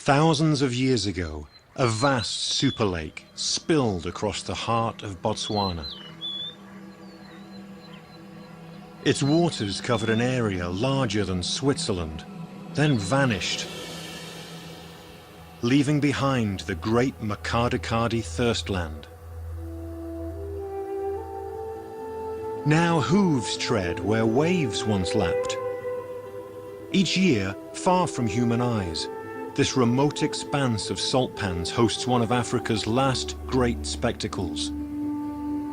Thousands of years ago, a vast super lake spilled across the heart of Botswana. Its waters covered an area larger than Switzerland, then vanished, leaving behind the great Makgadikgadi thirstland. Now hooves tread where waves once lapped. Each year, far from human eyes, this remote expanse of salt pans hosts one of Africa's last great spectacles,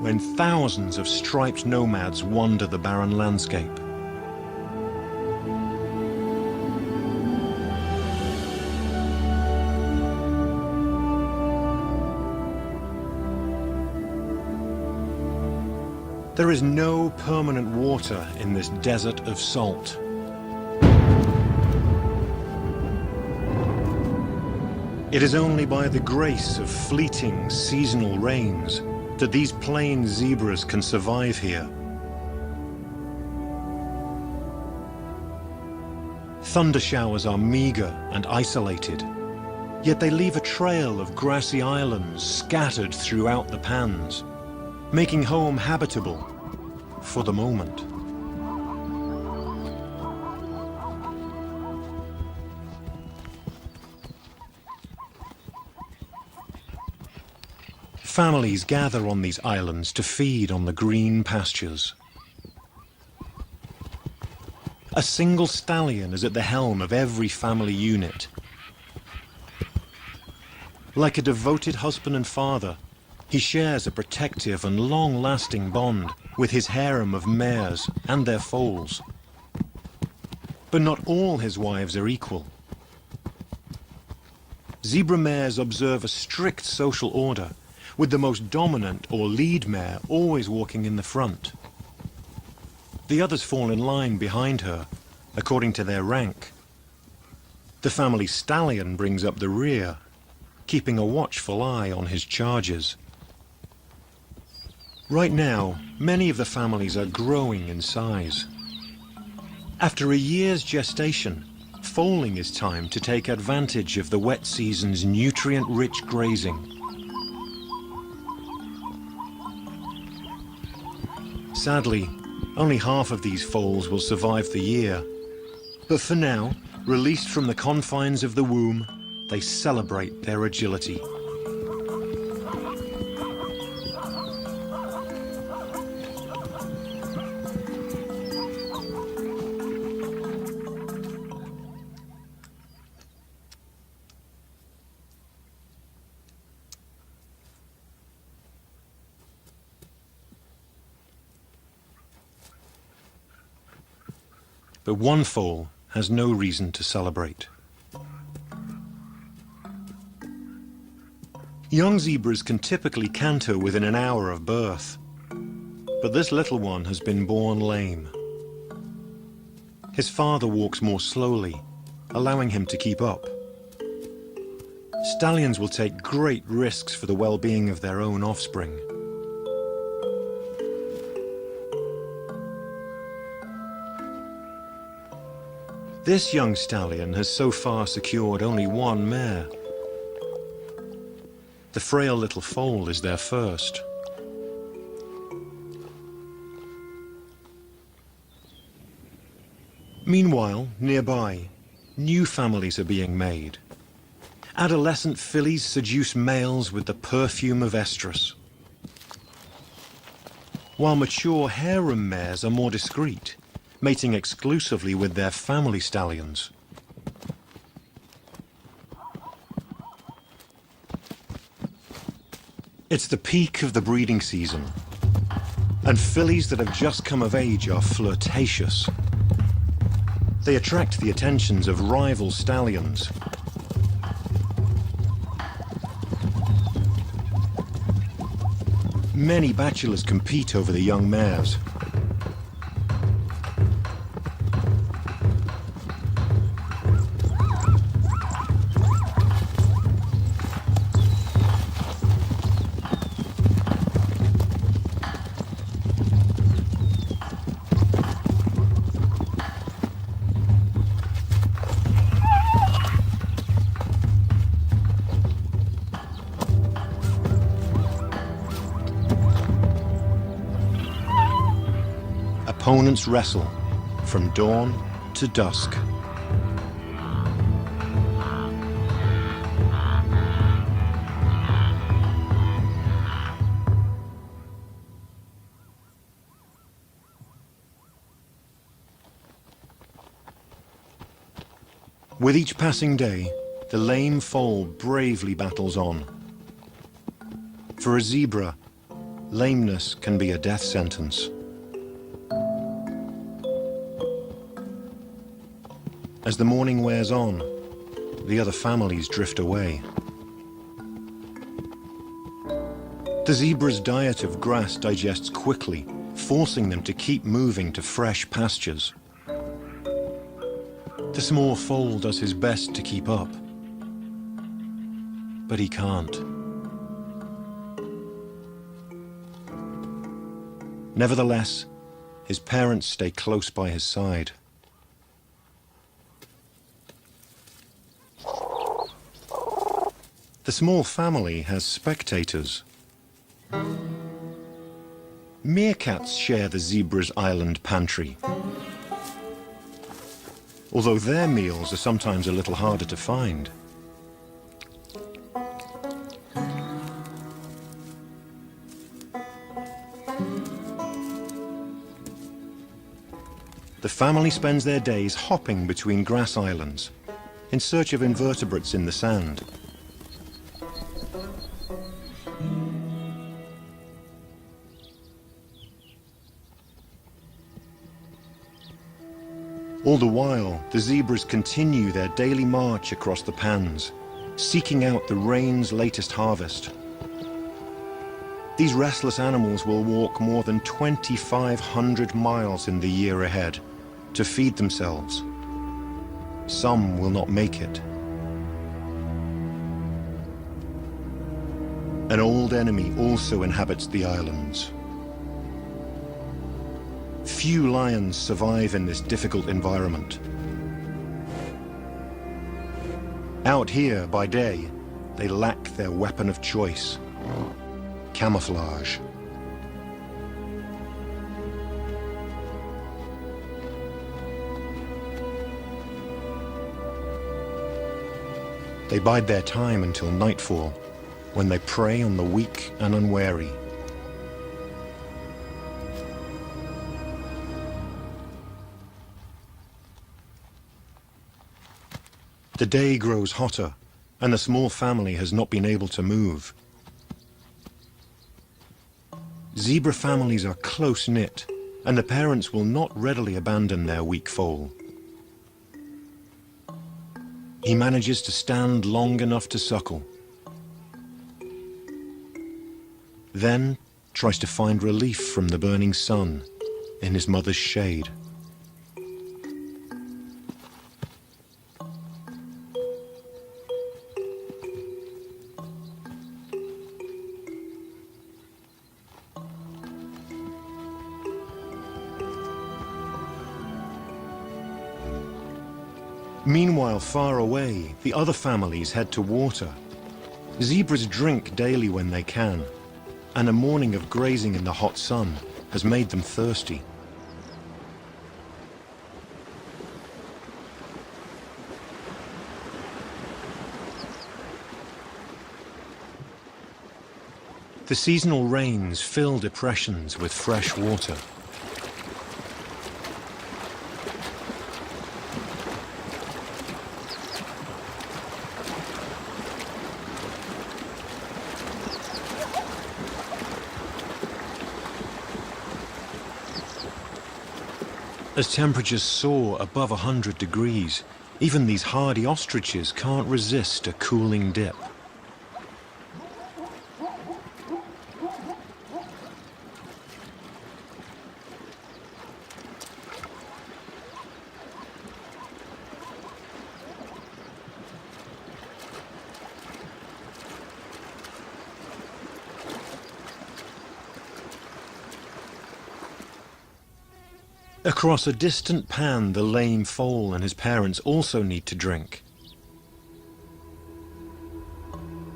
when thousands of striped nomads wander the barren landscape. There is no permanent water in this desert of salt. It is only by the grace of fleeting seasonal rains that these plain zebras can survive here. Thunder showers are meager and isolated, yet they leave a trail of grassy islands scattered throughout the pans, making home habitable for the moment. Families gather on these islands to feed on the green pastures. A single stallion is at the helm of every family unit. Like a devoted husband and father, he shares a protective and long-lasting bond with his harem of mares and their foals. But not all his wives are equal. Zebra mares observe a strict social order, with the most dominant or lead mare always walking in the front. The others fall in line behind her, according to their rank. The family stallion brings up the rear, keeping a watchful eye on his charges. Right now, many of the families are growing in size. After a year's gestation, foaling is time to take advantage of the wet season's nutrient-rich grazing. Sadly, only half of these foals will survive the year. But for now, released from the confines of the womb, they celebrate their agility. But one foal has no reason to celebrate. Young zebras can typically canter within an hour of birth, but this little one has been born lame. His father walks more slowly, allowing him to keep up. Stallions will take great risks for the well-being of their own offspring. This young stallion has so far secured only one mare. The frail little foal is their first. Meanwhile, nearby, new families are being made. Adolescent fillies seduce males with the perfume of estrus, while mature harem mares are more discreet, mating exclusively with their family stallions. It's the peak of the breeding season, and fillies that have just come of age are flirtatious. They attract the attentions of rival stallions. Many bachelors compete over the young mares. opponents wrestle from dawn to dusk. With each passing day, the lame foal bravely battles on. For a zebra, lameness can be a death sentence. As the morning wears on, the other families drift away. The zebra's diet of grass digests quickly, forcing them to keep moving to fresh pastures. The small foal does his best to keep up, but he can't. Nevertheless, his parents stay close by his side. The small family has spectators. Meerkats share the zebra's island pantry, although their meals are sometimes a little harder to find. The family spends their days hopping between grass islands in search of invertebrates in the sand. All the while, the zebras continue their daily march across the pans, seeking out the rain's latest harvest. These restless animals will walk more than 2,500 miles in the year ahead to feed themselves. Some will not make it. An old enemy also inhabits the islands. Few lions survive in this difficult environment. Out here by day, they lack their weapon of choice: camouflage. They bide their time until nightfall, when they prey on the weak and unwary. The day grows hotter, and the small family has not been able to move. Zebra families are close-knit, and the parents will not readily abandon their weak foal. He manages to stand long enough to suckle, then tries to find relief from the burning sun in his mother's shade. Meanwhile, far away, the other families head to water. Zebras drink daily when they can, and a morning of grazing in the hot sun has made them thirsty. The seasonal rains fill depressions with fresh water. As temperatures soar above 100 degrees, even these hardy ostriches can't resist a cooling dip. Across a distant pan, the lame foal and his parents also need to drink.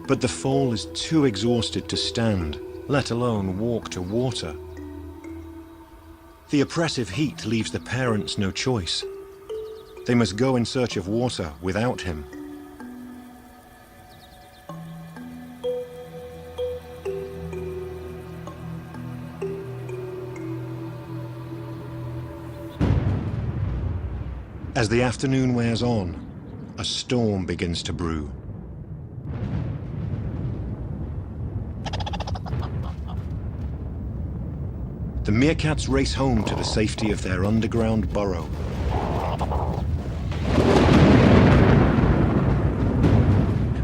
But the foal is too exhausted to stand, let alone walk to water. The oppressive heat leaves the parents no choice. They must go in search of water without him. As the afternoon wears on, a storm begins to brew. The meerkats race home to the safety of their underground burrow.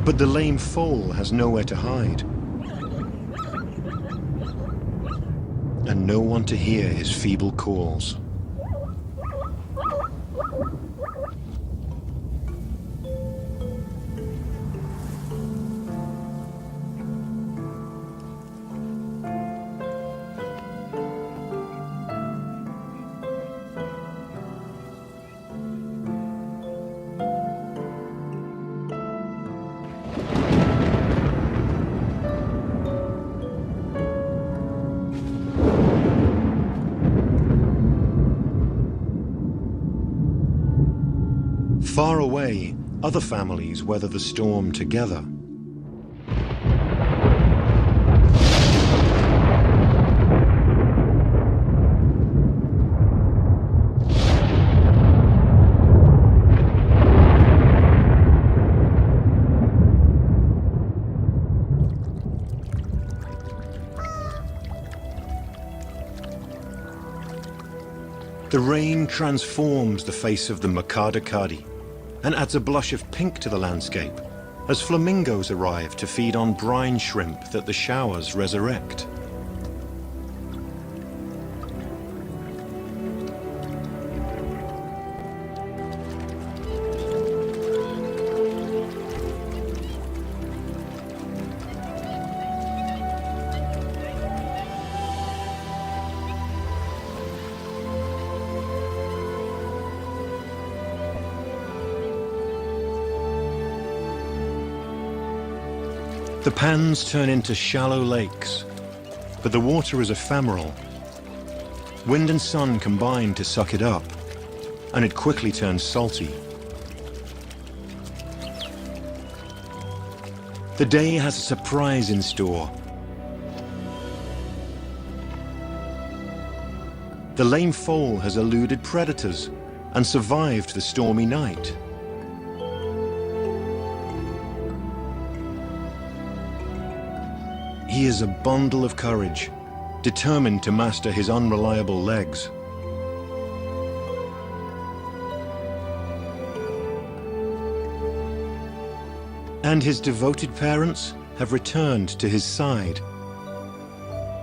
But the lame foal has nowhere to hide, and no one to hear his feeble calls. Far away, other families weather the storm together. The rain transforms the face of the Makgadikgadi and adds a blush of pink to the landscape as flamingos arrive to feed on brine shrimp that the showers resurrect. The pans turn into shallow lakes, but the water is ephemeral. Wind and sun combine to suck it up, and it quickly turns salty. The day has a surprise in store. The lame foal has eluded predators and survived the stormy night. He is a bundle of courage, determined to master his unreliable legs. And his devoted parents have returned to his side.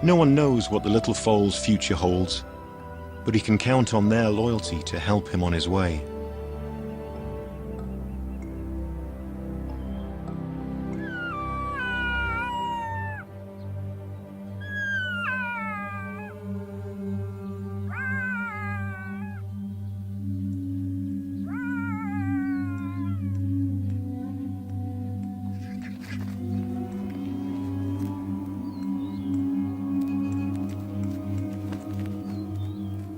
No one knows what the little foal's future holds, but he can count on their loyalty to help him on his way.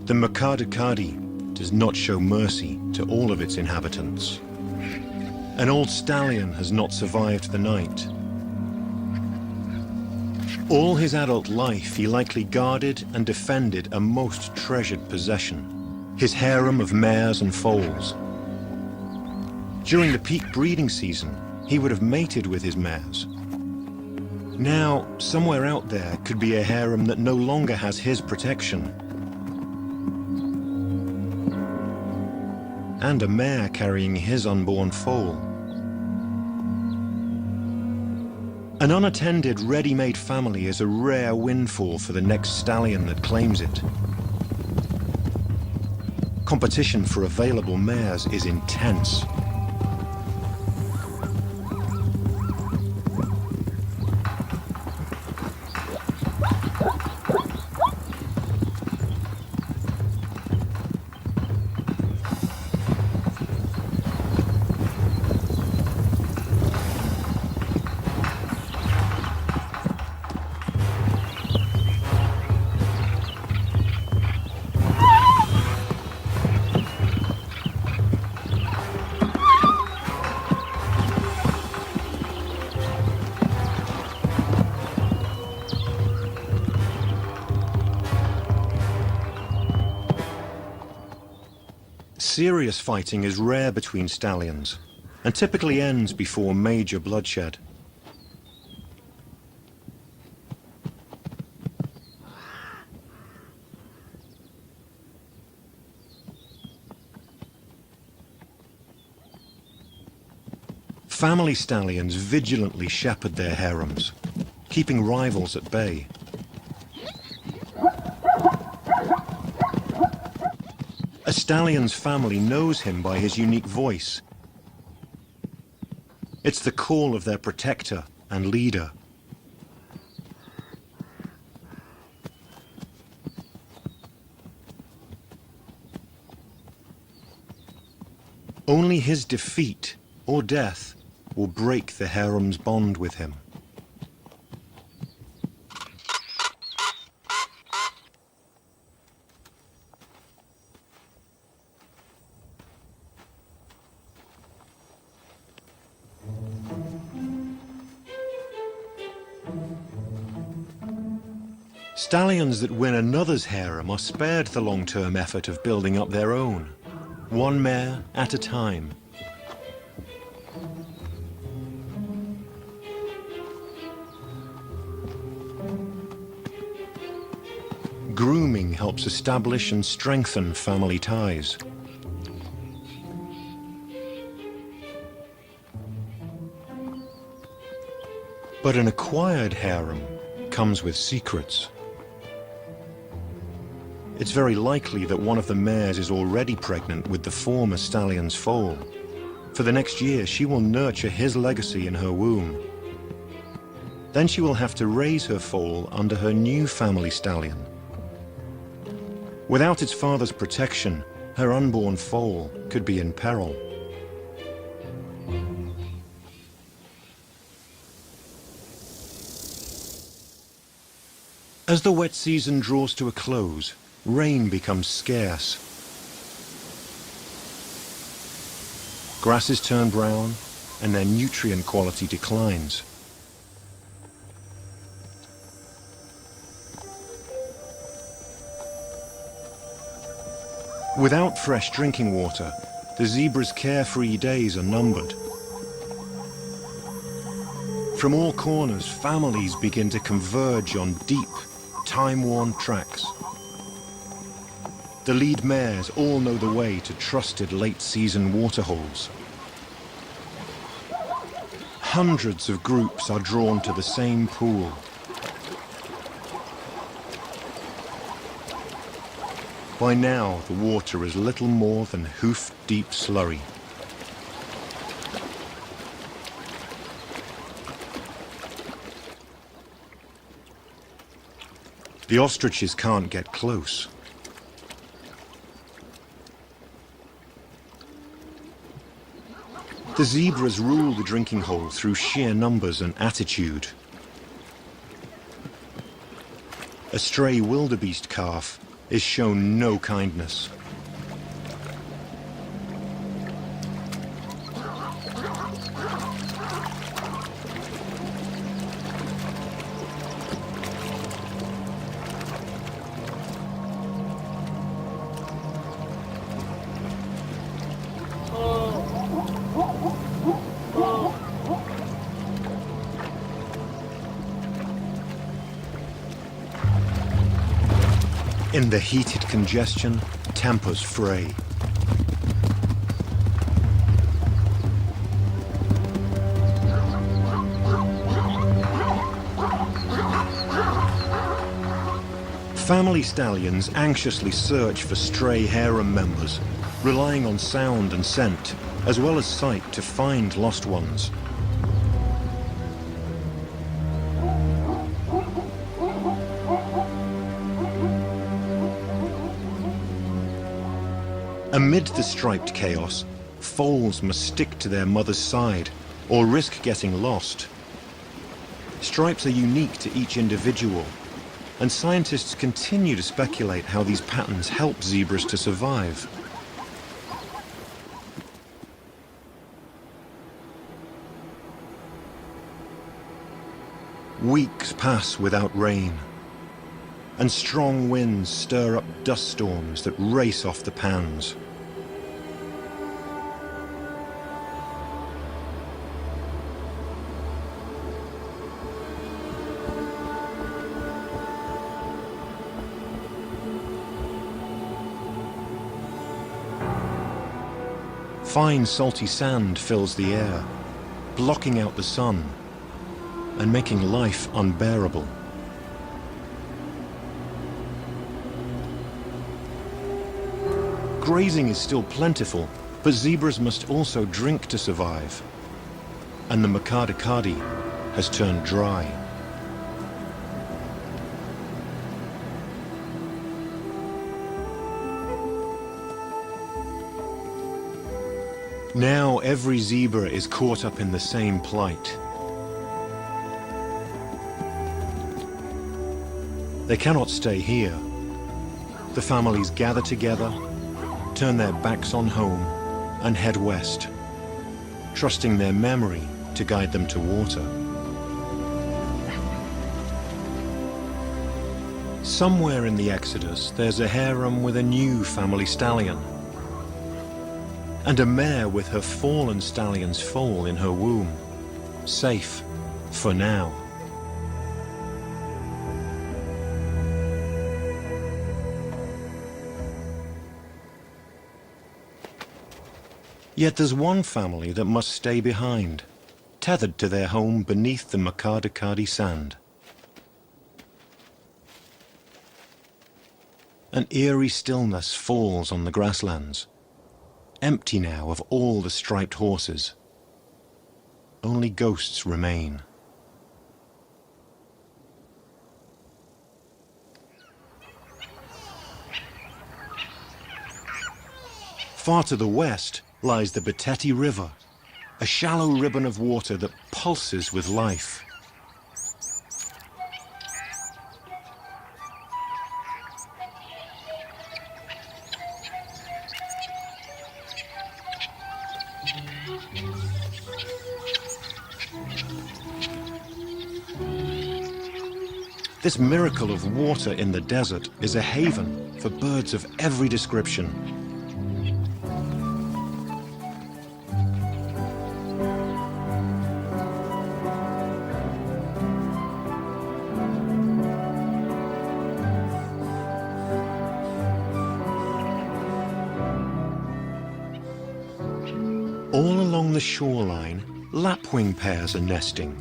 The Makgadikgadi does not show mercy to all of its inhabitants. An old stallion has not survived the night. All his adult life he likely guarded and defended a most treasured possession, his harem of mares and foals. During the peak breeding season, he would have mated with his mares. Now, somewhere out there could be a harem that no longer has his protection, and a mare carrying his unborn foal. An unattended, ready-made family is a rare windfall for the next stallion that claims it. Competition for available mares is intense. Serious fighting is rare between stallions and typically ends before major bloodshed. Family stallions vigilantly shepherd their harems, keeping rivals at bay. A stallion's family knows him by his unique voice. It's the call of their protector and leader. Only his defeat or death will break the harem's bond with him. Stallions that win another's harem are spared the long-term effort of building up their own, one mare at a time. Grooming helps establish and strengthen family ties. But an acquired harem comes with secrets. It's very likely that one of the mares is already pregnant with the former stallion's foal. For the next year, she will nurture his legacy in her womb. Then she will have to raise her foal under her new family stallion. Without its father's protection, her unborn foal could be in peril. As the wet season draws to a close, rain becomes scarce. Grasses turn brown and their nutrient quality declines. Without fresh drinking water, the zebra's carefree days are numbered. From all corners, families begin to converge on deep, time-worn tracks. The lead mares all know the way to trusted late-season waterholes. Hundreds of groups are drawn to the same pool. By now, the water is little more than hoof-deep slurry. The ostriches can't get close. The zebras rule the drinking hole through sheer numbers and attitude. A stray wildebeest calf is shown no kindness. In the heated congestion, tempers fray. Family stallions anxiously search for stray harem members, relying on sound and scent, as well as sight, to find lost ones. Amid the striped chaos, foals must stick to their mother's side or risk getting lost. Stripes are unique to each individual, and scientists continue to speculate how these patterns help zebras to survive. Weeks pass without rain, and strong winds stir up dust storms that race off the pans. Fine salty sand fills the air, blocking out the sun and making life unbearable. Grazing is still plentiful, but zebras must also drink to survive. And the Makgadikgadi has turned dry. Now every zebra is caught up in the same plight. They cannot stay here. The families gather together, turn their backs on home, and head west, trusting their memory to guide them to water. Somewhere in the Exodus, there's a harem with a new family stallion, and a mare with her fallen stallion's foal in her womb, safe for now. Yet there's one family that must stay behind, tethered to their home beneath the Makgadikgadi sand. An eerie stillness falls on the grasslands, empty now of all the striped horses. Only ghosts remain. Far to the west lies the Beteti River, a shallow ribbon of water that pulses with life. This miracle of water in the desert is a haven for birds of every description. All along the shoreline, lapwing pairs are nesting.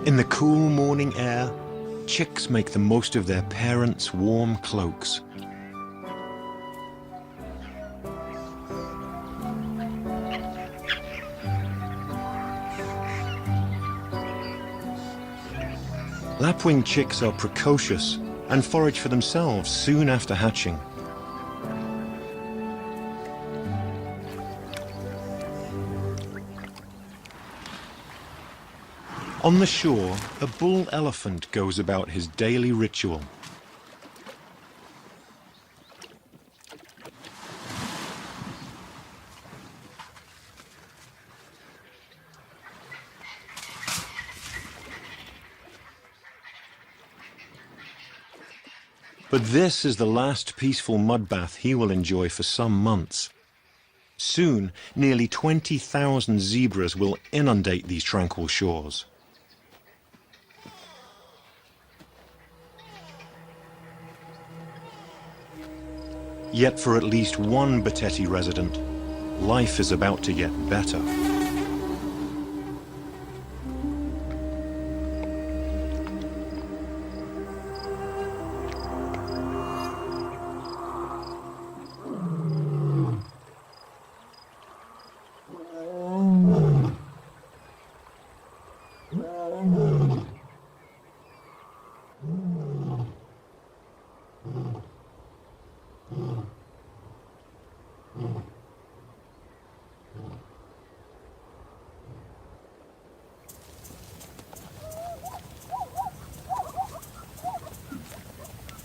In the cool morning air, chicks make the most of their parents' warm cloaks. Lapwing chicks are precocious and forage for themselves soon after hatching. On the shore, a bull elephant goes about his daily ritual. But this is the last peaceful mud bath he will enjoy for some months. Soon, nearly 20,000 zebras will inundate these tranquil shores. Yet for at least one Beteti resident, life is about to get better.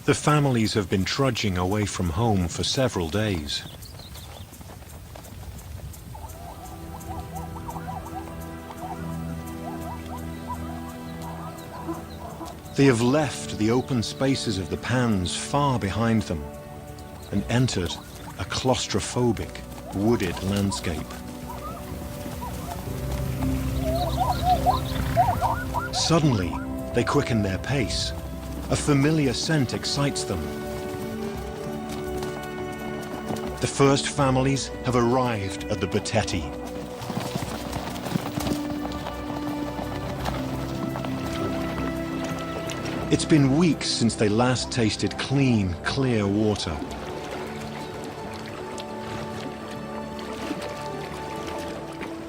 The families have been trudging away from home for several days. They have left the open spaces of the pans far behind them and entered a claustrophobic, wooded landscape. Suddenly, they quicken their pace. A familiar scent excites them. The first families have arrived at the Beteti. It's been weeks since they last tasted clean, clear water.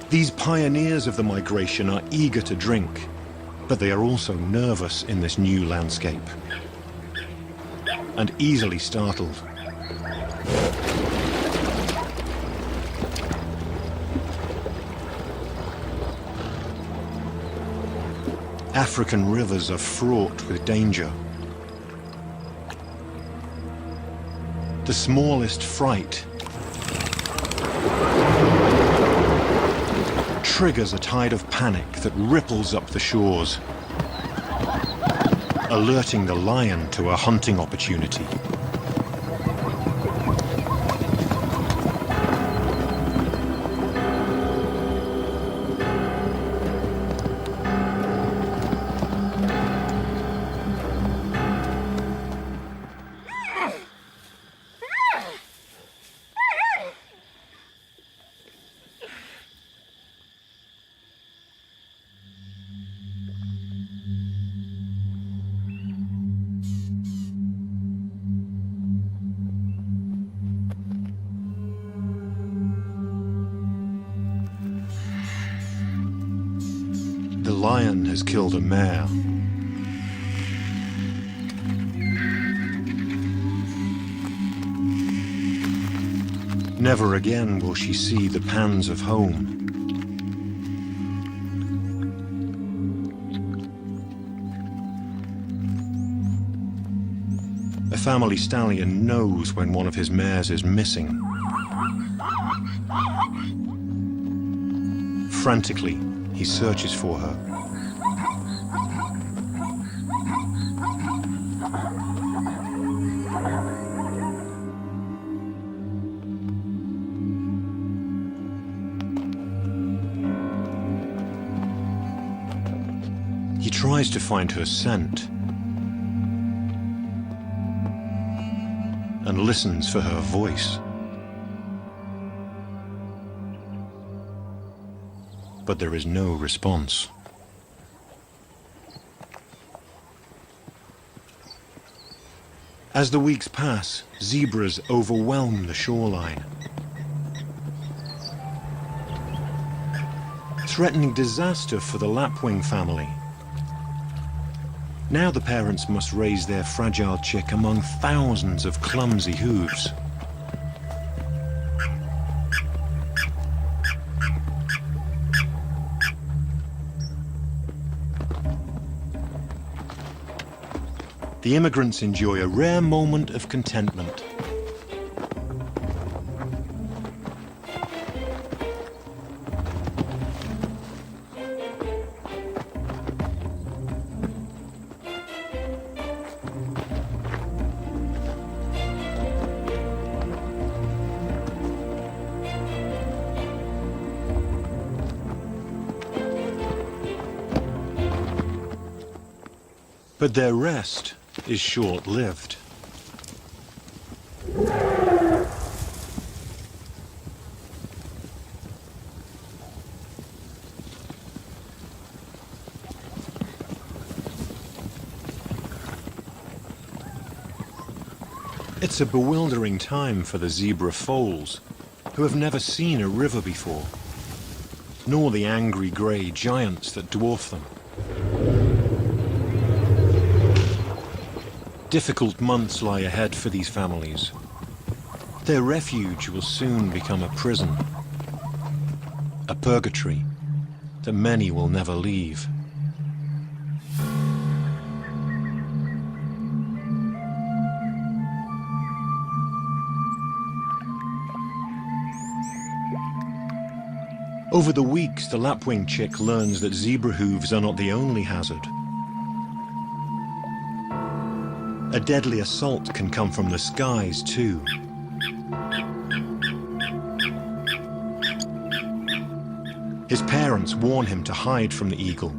These pioneers of the migration are eager to drink, but they are also nervous in this new landscape and easily startled. African rivers are fraught with danger. The smallest fright triggers a tide of panic that ripples up the shores, alerting the lion to a hunting opportunity. The lion has killed a mare. Never again will she see the pans of home. A family stallion knows when one of his mares is missing. Frantically, he searches for her. He tries to find her scent and listens for her voice. But there is no response. As the weeks pass, zebras overwhelm the shoreline, threatening disaster for the lapwing family. Now the parents must raise their fragile chick among thousands of clumsy hooves. The immigrants enjoy a rare moment of contentment. But their rest is short-lived. It's a bewildering time for the zebra foals, who have never seen a river before, nor the angry grey giants that dwarf them. Difficult months lie ahead for these families. Their refuge will soon become a prison, a purgatory that many will never leave. Over the weeks, the lapwing chick learns that zebra hooves are not the only hazard. A deadly assault can come from the skies, too. His parents warn him to hide from the eagle.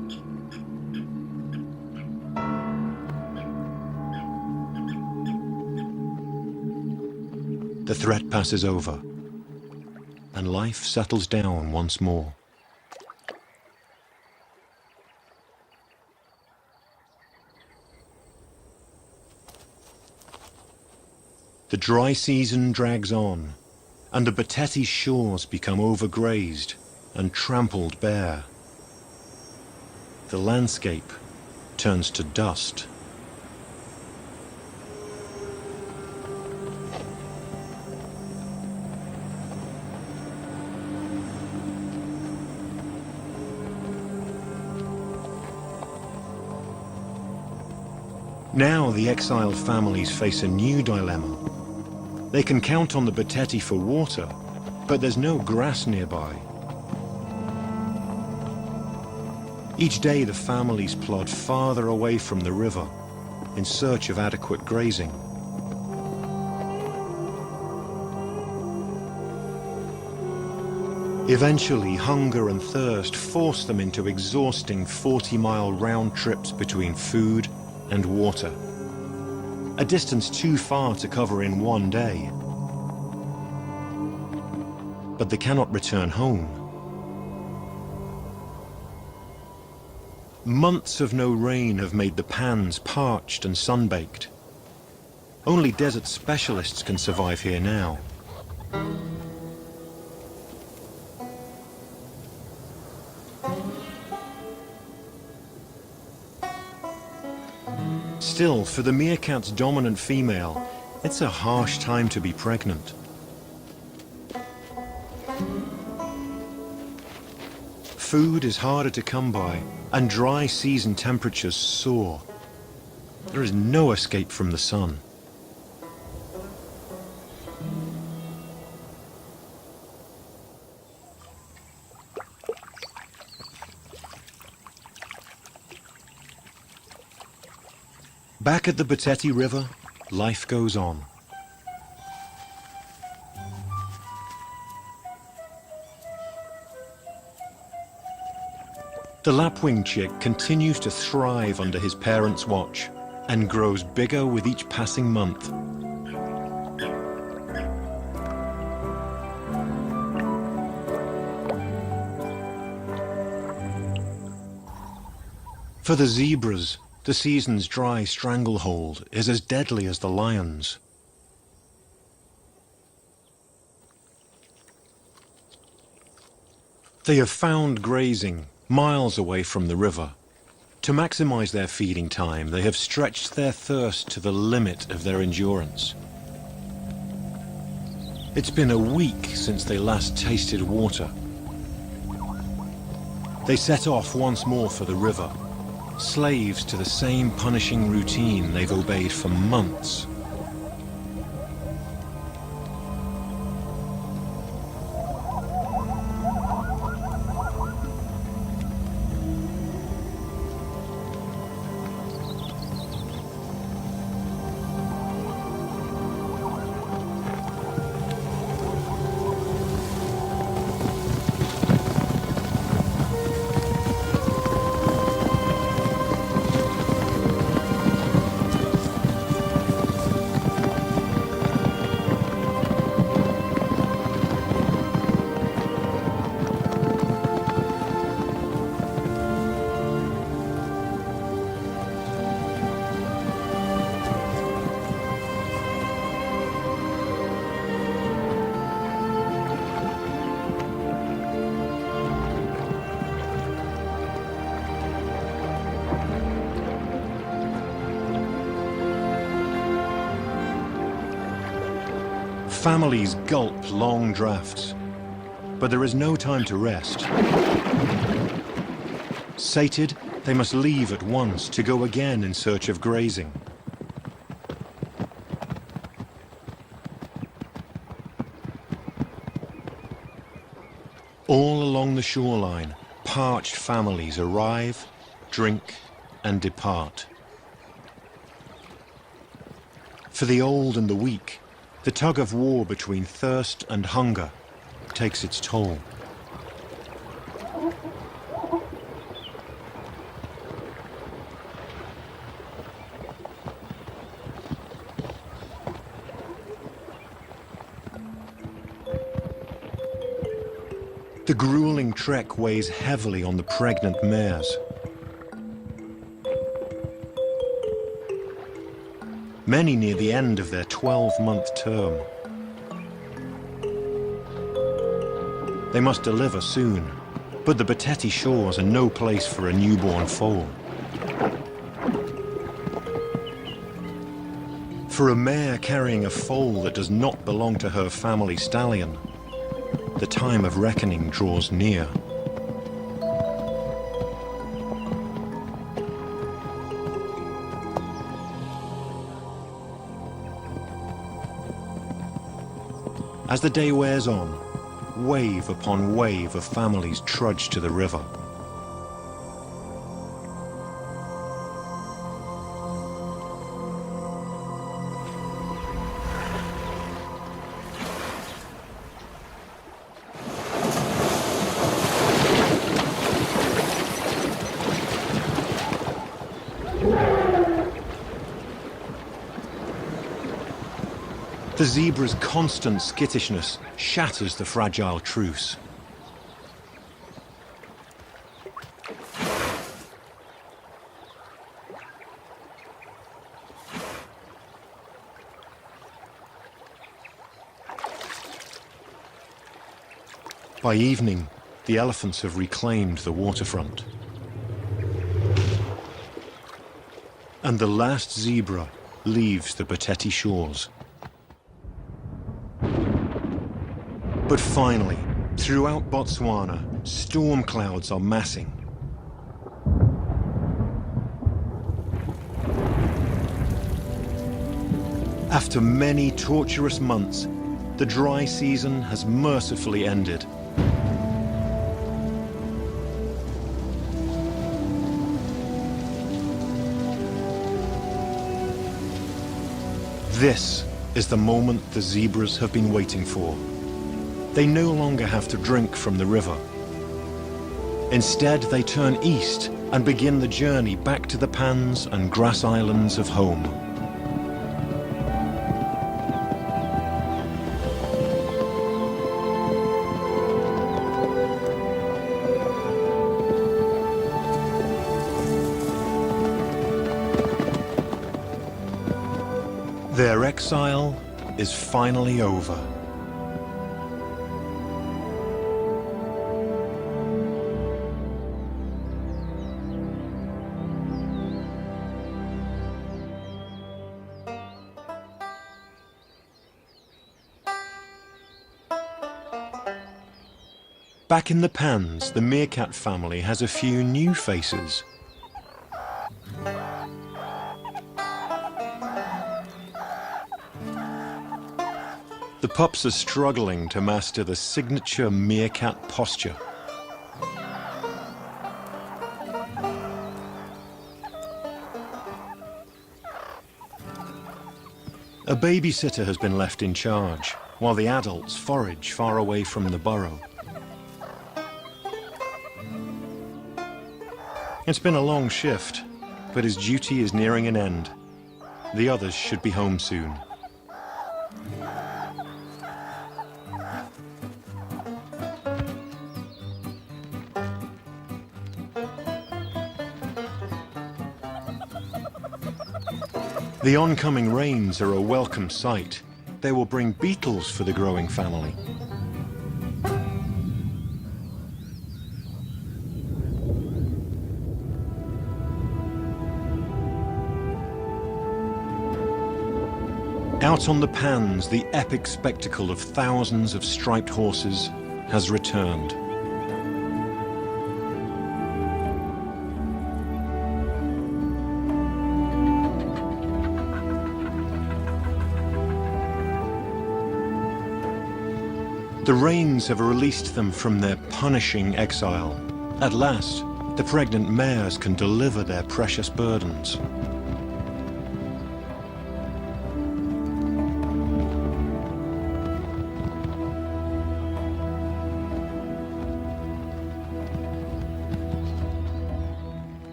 the threat passes over, and life settles down once more. The dry season drags on, and the Beteti shores become overgrazed and trampled bare. The landscape turns to dust. Now the exiled families face a new dilemma. They can count on the Beteti for water, but there's no grass nearby. Each day the families plod farther away from the river in search of adequate grazing. Eventually, hunger and thirst force them into exhausting 40-mile round trips between food and water, a distance too far to cover in one day. But they cannot return home. Months of no rain have made the pans parched and sunbaked. Only desert specialists can survive here now. Still, for the meerkat's dominant female, it's a harsh time to be pregnant. Food is harder to come by, and dry season temperatures soar. There is no escape from the sun. Back at the Beteti River, life goes on. The lapwing chick continues to thrive under his parents' watch and grows bigger with each passing month. For the zebras, the season's dry stranglehold is as deadly as the lions. They have found grazing miles away from the river. To maximize their feeding time, they have stretched their thirst to the limit of their endurance. It's been a week since they last tasted water. They set off once more for the river, slaves to the same punishing routine they've obeyed for months. Families gulp long drafts, but there is no time to rest. Sated, they must leave at once to go again in search of grazing. All along the shoreline, parched families arrive, drink, and depart. For the old and the weak, the tug of war between thirst and hunger takes its toll. The grueling trek weighs heavily on the pregnant mares. Many near the end of their 12-month term. They must deliver soon, but the Beteti shores are no place for a newborn foal. For a mare carrying a foal that does not belong to her family stallion, the time of reckoning draws near. As the day wears on, wave upon wave of families trudge to the river. The zebra's constant skittishness shatters the fragile truce. By evening, the elephants have reclaimed the waterfront. And the last zebra leaves the Beteti shores. But finally, throughout Botswana, storm clouds are massing. After many torturous months, the dry season has mercifully ended. This is the moment the zebras have been waiting for. They no longer have to drink from the river. Instead, they turn east and begin the journey back to the pans and grass islands of home. Their exile is finally over. Back in the pans, the meerkat family has a few new faces. The pups are struggling to master the signature meerkat posture. A babysitter has been left in charge, while the adults forage far away from the burrow. It's been a long shift, but his duty is nearing an end. The others should be home soon. The oncoming rains are a welcome sight. They will bring beetles for the growing family. Out on the pans, the epic spectacle of thousands of striped horses has returned. The rains have released them from their punishing exile. At last, the pregnant mares can deliver their precious burdens.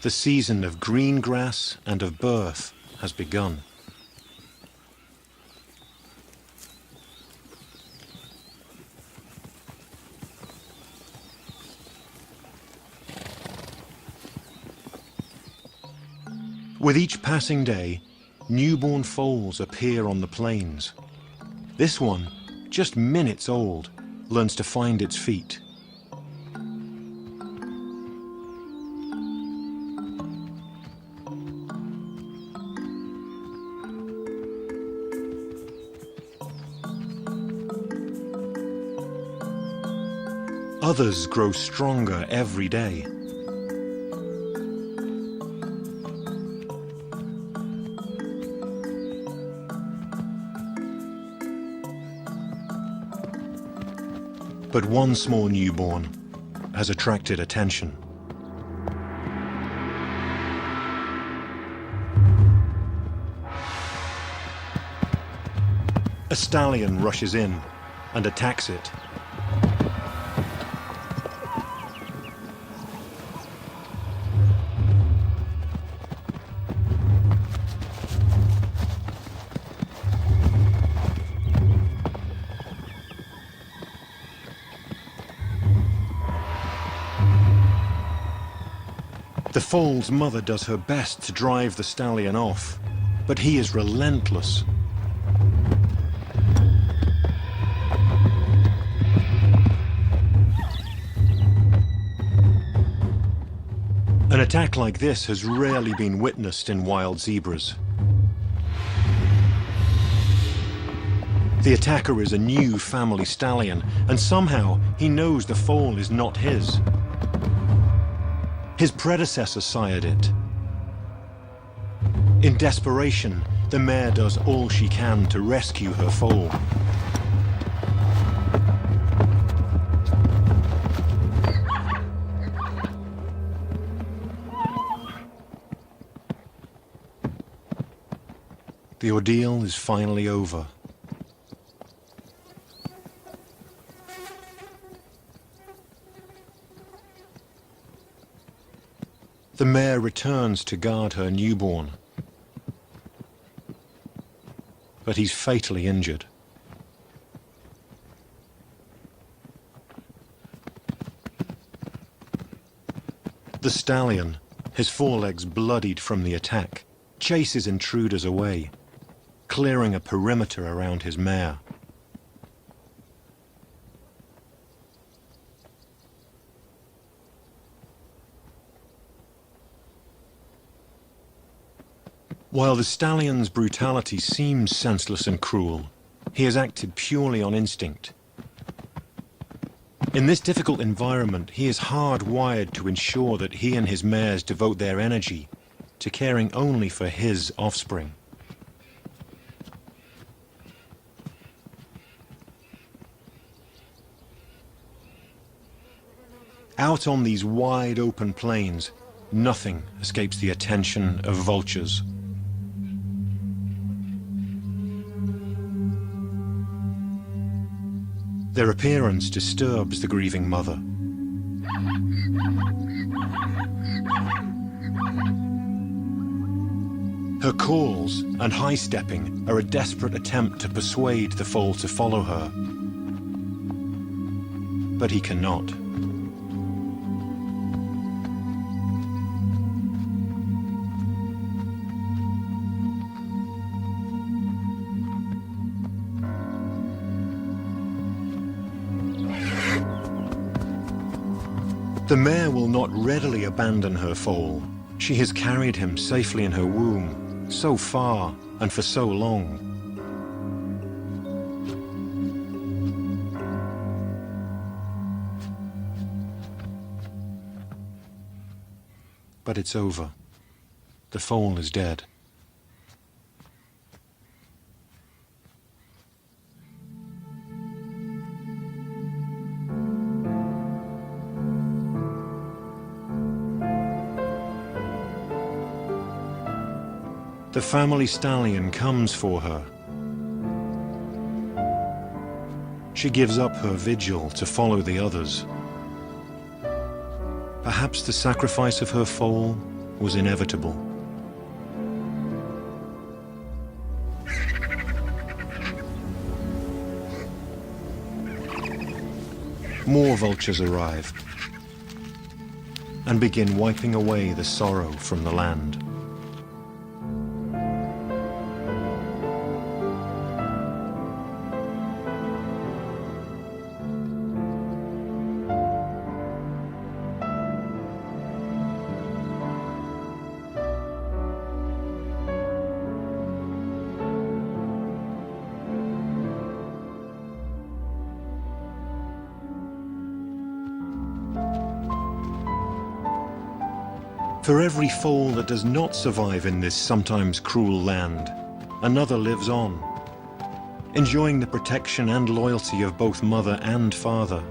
The season of green grass and of birth has begun. With each passing day, newborn foals appear on the plains. This one, just minutes old, learns to find its feet. Others grow stronger every day. But one small newborn has attracted attention. A stallion rushes in and attacks it. The foal's mother does her best to drive the stallion off, but he is relentless. An attack like this has rarely been witnessed in wild zebras. The attacker is a new family stallion, and somehow he knows the foal is not his. His predecessor sired it. In desperation, the mare does all she can to rescue her foal. The ordeal is finally over. The mare returns to guard her newborn, but he's fatally injured. The stallion, his forelegs bloodied from the attack, chases intruders away, clearing a perimeter around his mare. While the stallion's brutality seems senseless and cruel, he has acted purely on instinct. In this difficult environment, he is hardwired to ensure that he and his mares devote their energy to caring only for his offspring. Out on these wide open plains, nothing escapes the attention of vultures. Their appearance disturbs the grieving mother. Her calls and high-stepping are a desperate attempt to persuade the foal to follow her. But he cannot. The mare will not readily abandon her foal. She has carried him safely in her womb, so far and for so long. But it's over. The foal is dead. The family stallion comes for her. She gives up her vigil to follow the others. Perhaps the sacrifice of her foal was inevitable. More vultures arrive and begin wiping away the sorrow from the land. For every foal that does not survive in this sometimes cruel land, another lives on, enjoying the protection and loyalty of both mother and father.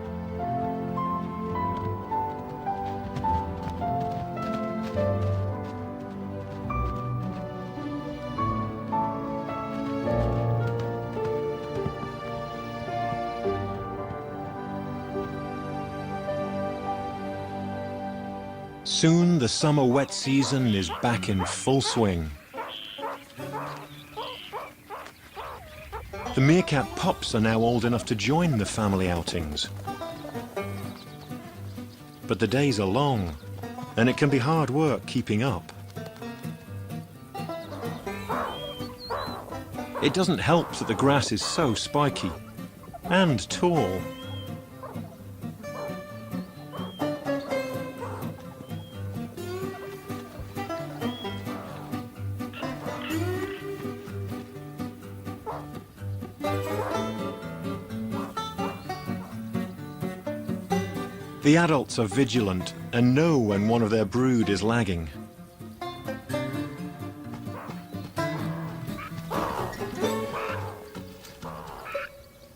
Soon the summer wet season is back in full swing. The meerkat pups are now old enough to join the family outings. But the days are long, and it can be hard work keeping up. It doesn't help that the grass is so spiky and tall. The adults are vigilant and know when one of their brood is lagging.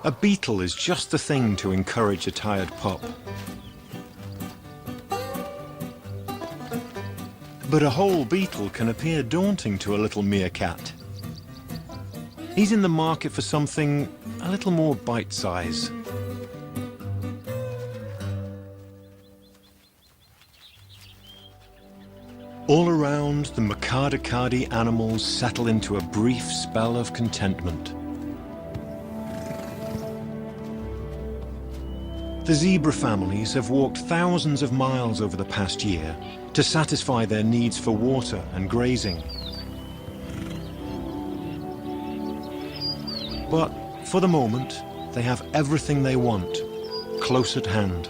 A beetle is just the thing to encourage a tired pup. But a whole beetle can appear daunting to a little meerkat. He's in the market for something a little more bite-size. All around, the Makadakadi animals settle into a brief spell of contentment. The zebra families have walked thousands of miles over the past year to satisfy their needs for water and grazing. But for the moment, they have everything they want, close at hand.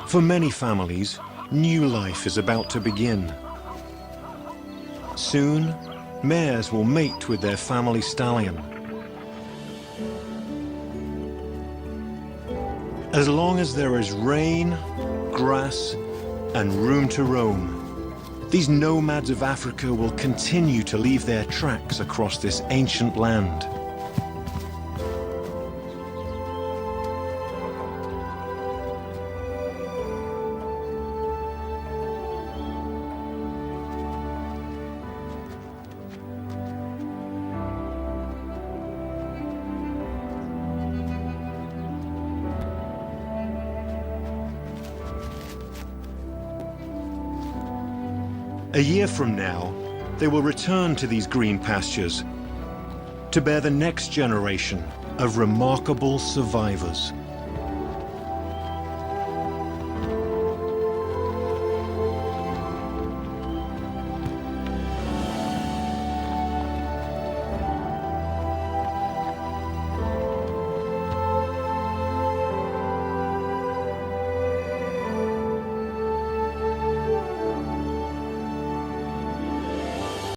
For many families, new life is about to begin. Soon, mares will mate with their family stallion. As long as there is rain, grass, and room to roam, these nomads of Africa will continue to leave their tracks across this ancient land. A year from now, they will return to these green pastures to bear the next generation of remarkable survivors.